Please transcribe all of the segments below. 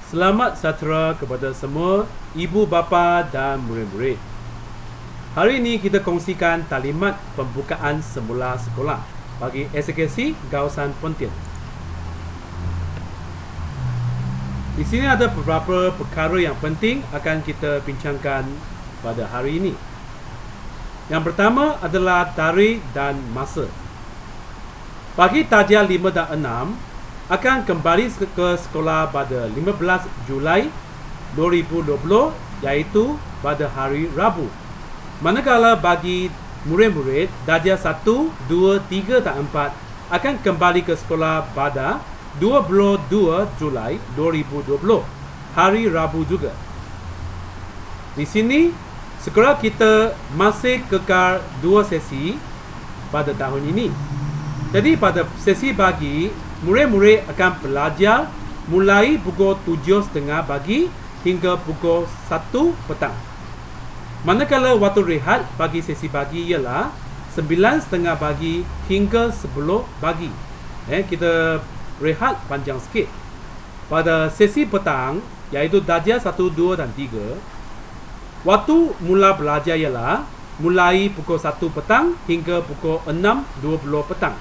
Selamat sejahtera kepada semua ibu bapa dan murid-murid. Hari ini kita kongsikan taklimat pembukaan semula sekolah bagi SKC Kawasan Pontian. Di sini ada beberapa perkara yang penting akan kita bincangkan pada hari ini. Yang pertama adalah tarikh dan masa. Bagi taja 5 dan 6 akan kembali ke sekolah pada 15 Julai 2020 iaitu pada hari Rabu. Manakala bagi murid-murid darjah 1, 2, 3 dan 4 akan kembali ke sekolah pada 22 Julai 2020 hari Rabu juga. Di sini sekolah kita masih kekal 2 sesi pada tahun ini. Jadi pada sesi pagi, murid-murid akan belajar mulai pukul 7.30 pagi hingga pukul 1 petang. Manakala waktu rehat bagi sesi pagi ialah 9.30 pagi hingga 10 pagi. Kita rehat panjang sikit. Pada sesi petang, iaitu darjah 1, 2 dan 3, waktu mula belajar ialah mulai pukul 1 petang hingga pukul 6.20 petang.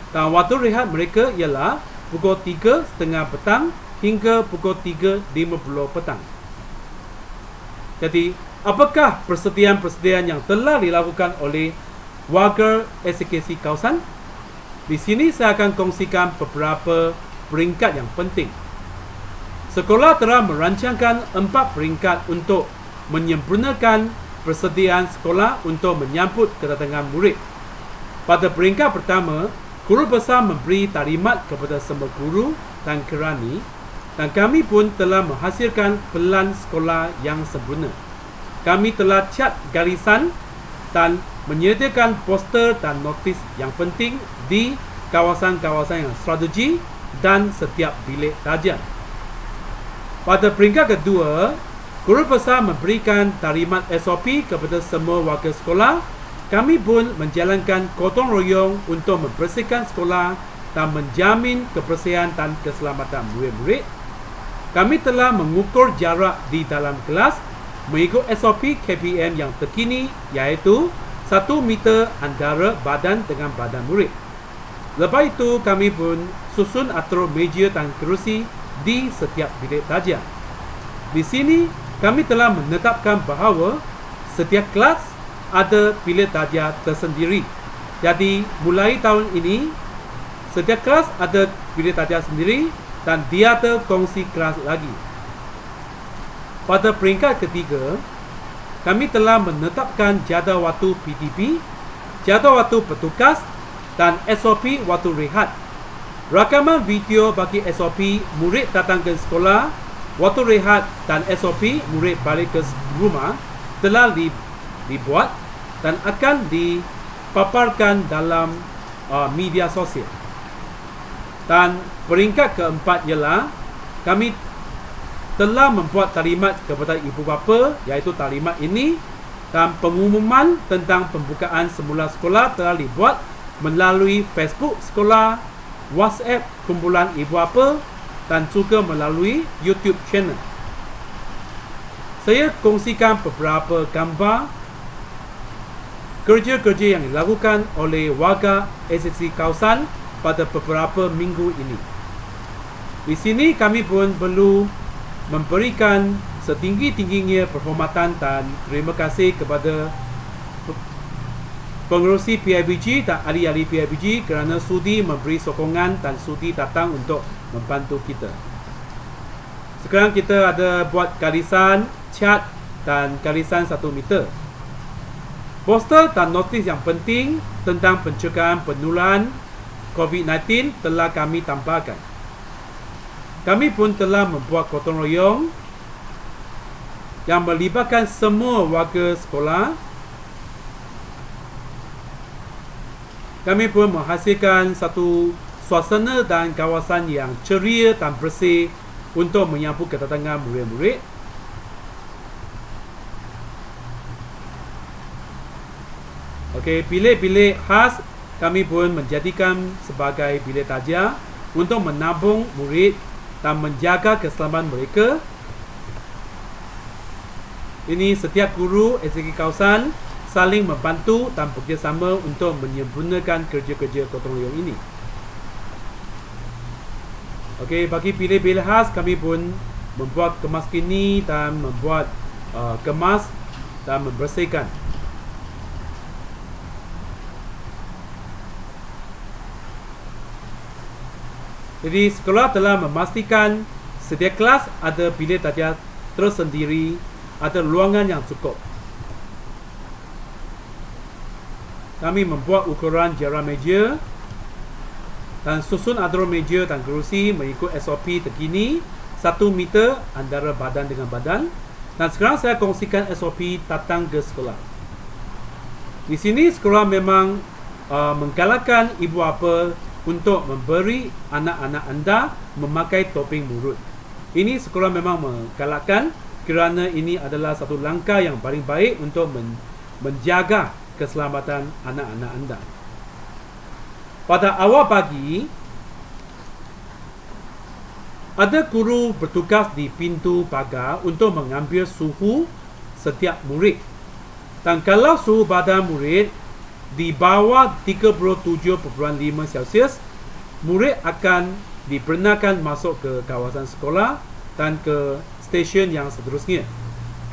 Dan waktu rehat mereka ialah pukul 3.30 petang hingga pukul 3.50 petang. Jadi, apakah persediaan-persediaan yang telah dilakukan oleh warga SKC kawasan? Di sini saya akan kongsikan beberapa peringkat yang penting. Sekolah telah merancangkan 4 peringkat untuk menyempurnakan persediaan sekolah untuk menyambut kedatangan murid. Pada peringkat pertama, guru besar memberi taklimat kepada semua guru dan kerani, dan kami pun telah menghasilkan pelan sekolah yang sempurna. Kami telah cat garisan dan menyediakan poster dan notis yang penting di kawasan-kawasan yang strategi dan setiap bilik darjah. Pada peringkat kedua, guru besar memberikan taklimat SOP kepada semua warga sekolah. Kami pun menjalankan gotong royong untuk membersihkan sekolah dan menjamin kebersihan dan keselamatan murid-murid. Kami telah mengukur jarak di dalam kelas mengikut SOP KPM yang terkini, iaitu 1 meter antara badan dengan badan murid. Lepas itu, kami pun susun atur meja dan kerusi di setiap bilik darjah. Di sini, kami telah menetapkan bahawa setiap kelas ada bilik darjah tersendiri. Jadi mulai tahun ini, setiap kelas ada bilik darjah sendiri dan tiada kongsi kelas lagi. Pada peringkat ketiga, kami telah menetapkan jadual waktu PTP, jadual waktu bertugas dan SOP waktu rehat. Rakaman video bagi SOP murid datang ke sekolah, waktu rehat dan SOP murid balik ke rumah telah dibuat dan akan dipaparkan dalam media sosial. Dan peringkat keempat ialah kami telah membuat taklimat kepada ibu bapa, iaitu taklimat ini, dan pengumuman tentang pembukaan semula sekolah telah dibuat melalui Facebook sekolah, WhatsApp kumpulan ibu bapa dan juga melalui YouTube channel. Saya kongsikan beberapa gambar kerja-kerja yang dilakukan oleh warga SKC kawasan pada beberapa minggu ini. Di sini kami pun perlu memberikan setinggi-tingginya penghormatan dan terima kasih kepada pengerusi PIBG dan ahli-ahli PIBG kerana sudi memberi sokongan dan sudi datang untuk membantu kita. Sekarang kita ada buat garisan, cat dan garisan 1 meter. Poster dan notis yang penting tentang pencegahan penularan COVID-19 telah kami tambahkan. Kami pun telah membuat gotong royong yang melibatkan semua warga sekolah. Kami pun menghasilkan satu suasana dan kawasan yang ceria dan bersih untuk menyambut kedatangan murid-murid. Okey, bilik-bilik khas kami pun menjadikan sebagai bilik darjah untuk menabung murid dan menjaga keselamatan mereka. Ini setiap guru SKK kawasan saling membantu dan bekerjasama untuk menyempurnakan kerja-kerja gotong royong ini. Okey, bagi bilik-bilik khas kami pun membuat kemas kini dan membuat kemas dan membersihkan. Jadi sekolah telah memastikan setiap kelas ada bilik darjah tersendiri, ada ruangan yang cukup. Kami membuat ukuran jarak meja dan susun aturan meja dan kerusi mengikut SOP terkini 1 meter antara badan dengan badan. Dan sekarang saya kongsikan SOP datang ke sekolah. Di sini sekolah memang menggalakkan ibu bapa untuk memberi anak-anak anda memakai topeng murid. Ini sekolah memang menggalakkan kerana ini adalah satu langkah yang paling baik untuk menjaga keselamatan anak-anak anda. Pada awal pagi, ada guru bertugas di pintu pagar untuk mengambil suhu setiap murid. Dan kalau suhu badan murid di bawah 37.5 Celsius, murid akan diperkenankan masuk ke kawasan sekolah dan ke stesen yang seterusnya.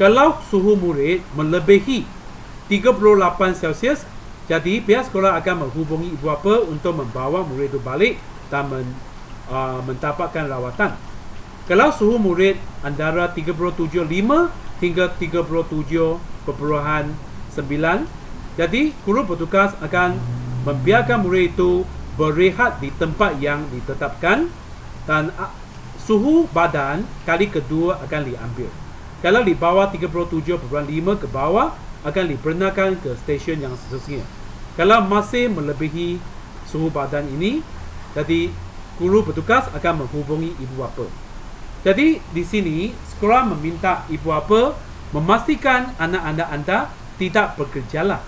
Kalau suhu murid melebihi 38 Celsius, jadi pihak sekolah akan menghubungi ibu bapa untuk membawa murid itu balik dan mendapatkan rawatan. Kalau suhu murid antara 37.5 hingga 37.9, jadi guru bertugas akan membiarkan murid itu berehat di tempat yang ditetapkan dan suhu badan kali kedua akan diambil. Kalau di bawah 37.5 ke bawah akan diperkenankan ke stesen yang seterusnya. Kalau masih melebihi suhu badan ini, jadi guru bertugas akan menghubungi ibu bapa. Jadi di sini sekolah meminta ibu bapa memastikan anak-anak anda tidak bergejala.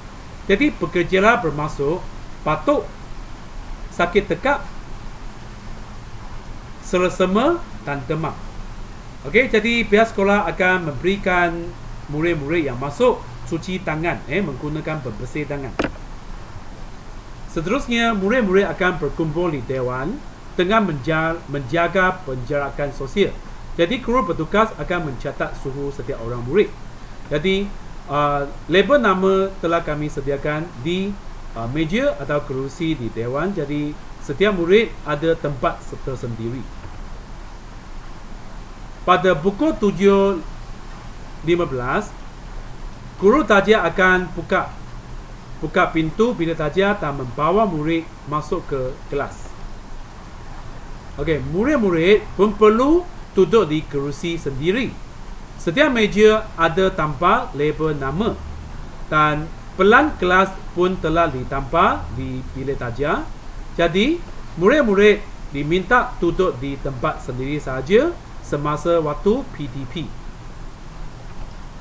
Jadi bergejala bermaksud batuk, sakit tekak, selesema dan demam. Okey, jadi pihak sekolah akan memberikan murid-murid yang masuk cuci tangan, menggunakan pembersih tangan. Seterusnya, murid-murid akan berkumpul di dewan dengan menjaga penjarakan sosial. Jadi guru bertugas akan mencatat suhu setiap orang murid. Jadi label nama telah kami sediakan di meja atau kerusi di dewan. Jadi setiap murid ada tempat tersendiri. Pada pukul 7.15, guru tajia akan buka pintu bilik tajia dan membawa murid masuk ke kelas. Okey, murid-murid pun perlu duduk di kerusi sendiri. Setiap meja ada tampal label nama dan pelan kelas pun telah ditampal di bilik tajia. Jadi, murid-murid diminta duduk di tempat sendiri sahaja semasa waktu PTP.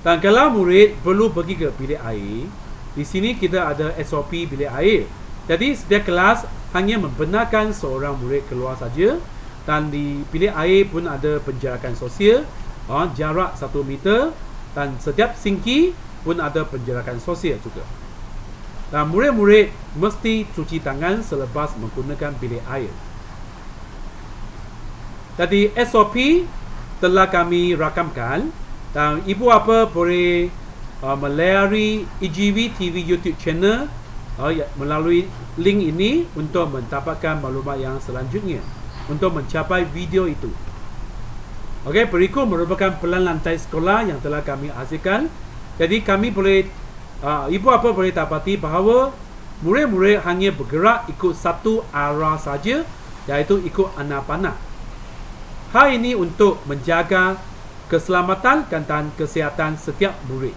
Dan kalau murid perlu pergi ke bilik air, di sini kita ada SOP bilik air. Jadi setiap kelas hanya membenarkan seorang murid keluar saja, dan di bilik air pun ada penjarakan sosial, jarak 1 meter, dan setiap sinki pun ada penjarakan sosial juga. Dan murid-murid mesti cuci tangan selepas menggunakan bilik air. Jadi SOP telah kami rakamkan dan ibu bapa boleh melayari EGV TV YouTube channel melalui link ini untuk mendapatkan maklumat yang selanjutnya untuk mencapai video itu. Okey, berikut merupakan pelan lantai sekolah yang telah kami hasilkan. Jadi kami boleh ibu bapa boleh dapati bahawa murid-murid hanya bergerak ikut satu arah saja, iaitu ikut anak panah. Hal ini untuk menjaga keselamatan dan kesihatan setiap murid.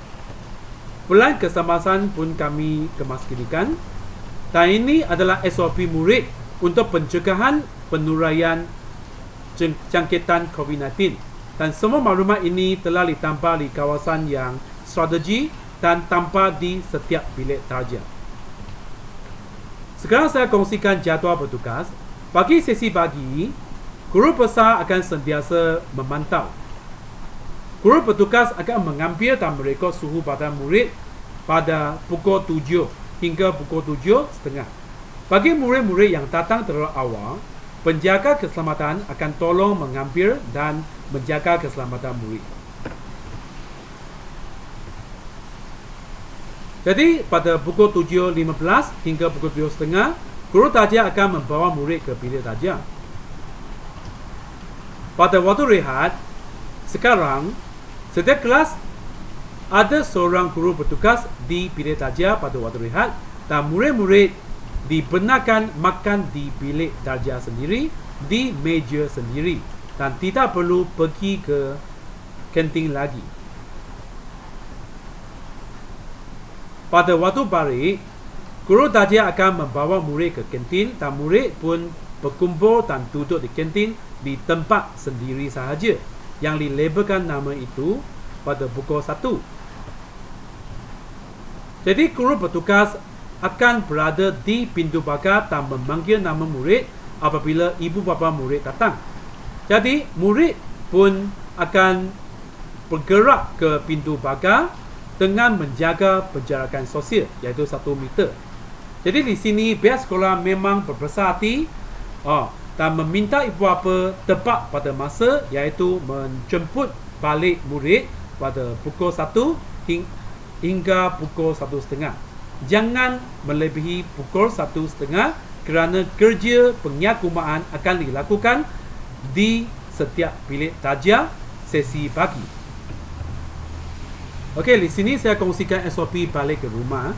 Pelan keselamatan pun kami kemaskinikan, dan ini adalah SOP murid untuk pencegahan penuraian jangkitan COVID-19. Dan semua maklumat ini telah ditampal di kawasan yang strategi dan tampal di setiap bilik darjah. Sekarang saya kongsikan jadual bertugas. Bagi sesi pagi, Guru besar akan sentiasa memantau. Guru bertugas akan mengambil dan merekod suhu badan murid pada pukul 7 hingga pukul 7:30. Bagi murid-murid yang datang terlalu awal, penjaga keselamatan akan tolong mengambil dan menjaga keselamatan murid. Jadi pada pukul 7:15 hingga pukul 7:30, guru taja akan membawa murid ke bilik taja. Pada waktu rehat, sekarang setiap kelas ada seorang guru bertugas di bilik taja pada waktu rehat dan murid-murid dibenarkan makan di bilik taja sendiri, di meja sendiri dan tidak perlu pergi ke kantin lagi. Pada waktu balik, guru taja akan membawa murid ke kantin dan murid pun berkumpul dan duduk di kantin di tempat sendiri sahaja yang dilabelkan nama itu pada pukul 1. Jadi guru bertugas akan berada di pintu pagar dan memanggil nama murid apabila ibu bapa murid datang. Jadi murid pun akan bergerak ke pintu pagar dengan menjaga penjarakan sosial iaitu 1 meter. Jadi di sini pihak sekolah memang berbesar hati dan meminta ibu bapa tepat pada masa iaitu menjemput balik murid pada pukul 1 hingga pukul 1:30. Jangan melebihi pukul 1:30 kerana kerja penyakumaan akan dilakukan di setiap bilik taja sesi pagi. Okey, di sini saya kongsikan SOP balik ke rumah.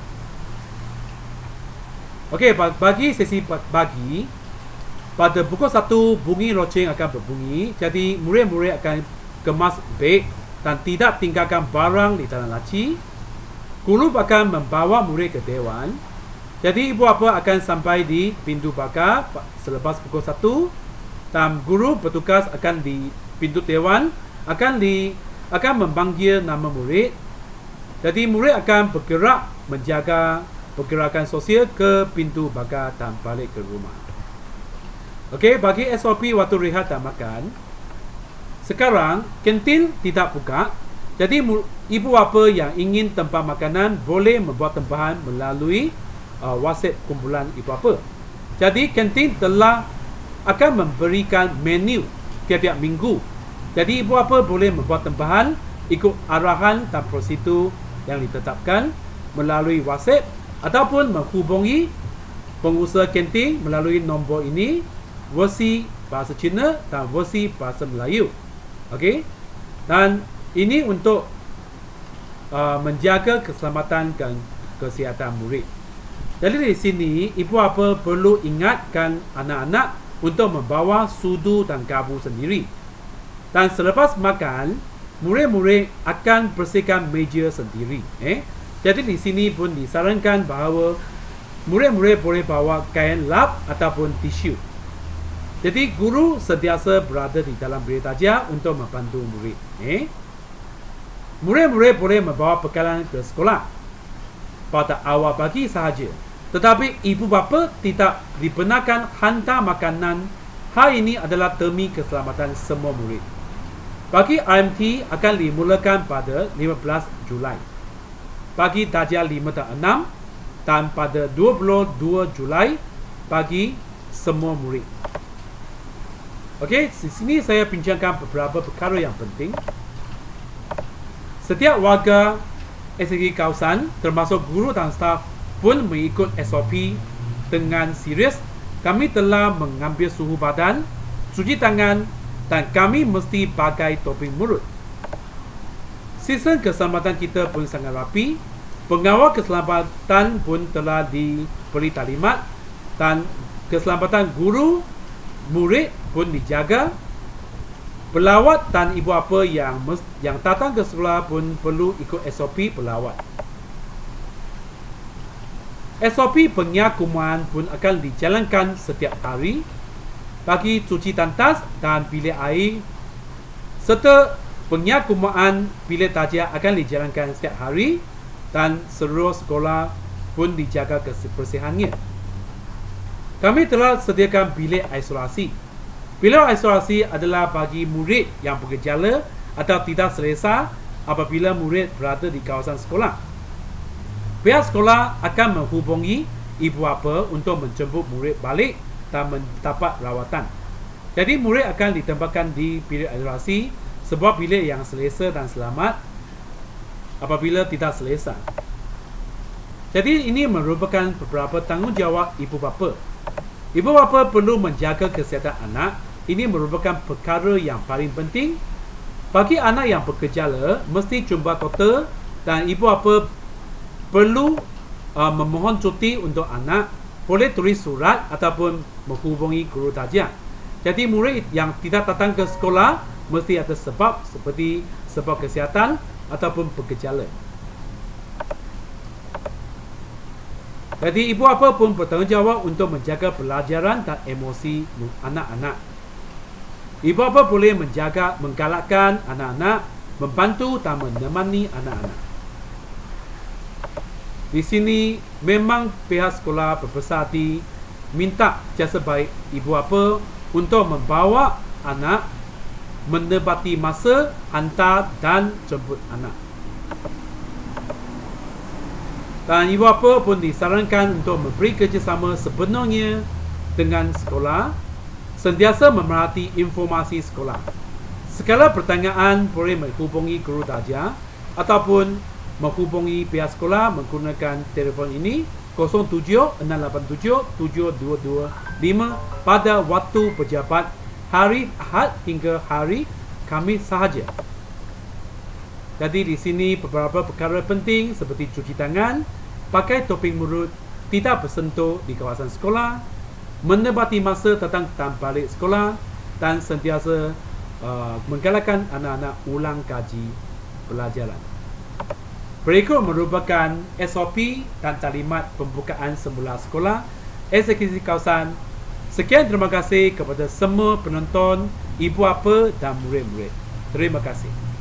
Okey, bagi sesi pagi, pada pukul 1 bunyi loceng akan berbunyi. Jadi murid-murid akan kemas beg dan tidak tinggalkan barang di dalam laci. Guru akan membawa murid ke dewan. Jadi ibu bapa akan sampai di pintu pagar selepas pukul 1 dan guru bertugas akan di pintu dewan akan memanggil nama murid. Jadi murid akan bergerak menjaga pergerakan sosial ke pintu pagar dan balik ke rumah. Okey, bagi SOP waktu rehat dan makan, sekarang kantin tidak buka. Jadi ibu bapa yang ingin tempah makanan boleh membuat tempahan melalui WhatsApp kumpulan ibu bapa. Jadi kantin telah akan memberikan menu tiap-tiap minggu. Jadi ibu bapa boleh membuat tempahan ikut arahan dan prosedur yang ditetapkan melalui WhatsApp ataupun menghubungi pengusaha kantin melalui nombor ini, versi bahasa Cina dan versi bahasa Melayu. Okey. Dan ini untuk menjaga keselamatan dan kesihatan murid. Jadi di sini ibu bapa perlu ingatkan anak-anak untuk membawa sudu dan garpu sendiri. Dan selepas makan, murid-murid akan bersihkan meja sendiri. Jadi di sini pun disarankan bahawa murid-murid boleh bawa kain lap ataupun tisu. Jadi guru sentiasa berada di dalam bilik taja untuk membantu murid. Murid-murid boleh membawa bekalan ke sekolah pada awal pagi sahaja. Tetapi ibu bapa tidak dibenarkan hantar makanan. Hal ini adalah demi keselamatan semua murid. Bagi RMT akan dimulakan pada 15 Julai. Bagi darjah 5 dan 6 dan pada 22 Julai bagi semua murid. Okey, di sini saya bincangkan beberapa perkara yang penting. Setiap warga SKK kawasan termasuk guru dan staf pun mengikut SOP dengan serius. Kami telah mengambil suhu badan, cuci tangan dan kami mesti pakai topeng mulut. Sistem keselamatan kita pun sangat rapi. Pengawal keselamatan pun telah diberi talimat dan keselamatan guru murid pun dijaga. Pelawat dan ibu bapa yang datang ke sekolah pun perlu ikut SOP pelawat. SOP penyakuman pun akan dijalankan setiap hari bagi cuci tandas dan bilik air, serta penyakuman bilik taja akan dijalankan setiap hari dan seluruh sekolah pun dijaga kebersihannya. Kami telah sediakan bilik isolasi. Bilik isolasi adalah bagi murid yang bergejala atau tidak selesa apabila murid berada di kawasan sekolah. Pihak sekolah akan menghubungi ibu bapa untuk menjemput murid balik dan mendapat rawatan. Jadi murid akan ditempatkan di bilik isolasi, sebuah bilik yang selesa dan selamat apabila tidak selesa. Jadi ini merupakan beberapa tanggungjawab ibu bapa. Ibu bapa perlu menjaga kesihatan anak. Ini merupakan perkara yang paling penting. Bagi anak yang bergejala, mesti jumpa doktor dan ibu bapa perlu memohon cuti untuk anak. Boleh tulis surat ataupun menghubungi guru tajiah. Jadi murid yang tidak datang ke sekolah mesti ada sebab seperti sebab kesihatan ataupun bergejala. Jadi ibu bapa pun bertanggungjawab untuk menjaga pelajaran dan emosi anak-anak. Ibu bapa boleh menjaga, menggalakkan anak-anak, membantu dan menemani anak-anak. Di sini memang pihak sekolah berbesar hati minta jasa baik ibu bapa untuk membawa anak, menepati masa hantar dan jemput anak. Dan ibu bapa pun disarankan untuk memberi kerjasama sepenuhnya dengan sekolah, sentiasa memerhati informasi sekolah. Segala pertanyaan boleh menghubungi guru tajiah ataupun menghubungi pihak sekolah menggunakan telefon ini 07-687-7225 pada waktu pejabat hari Ahad hingga hari Khamis sahaja. Jadi di sini beberapa perkara penting seperti cuci tangan, pakai topeng mulut, tidak bersentuh di kawasan sekolah, menepati masa datang dan balik sekolah, dan sentiasa menggalakkan anak-anak ulang kaji pelajaran. Berikut merupakan SOP dan talimat pembukaan semula sekolah eksekusi kawasan. Sekian, terima kasih kepada semua penonton, ibu bapa dan murid-murid. Terima kasih.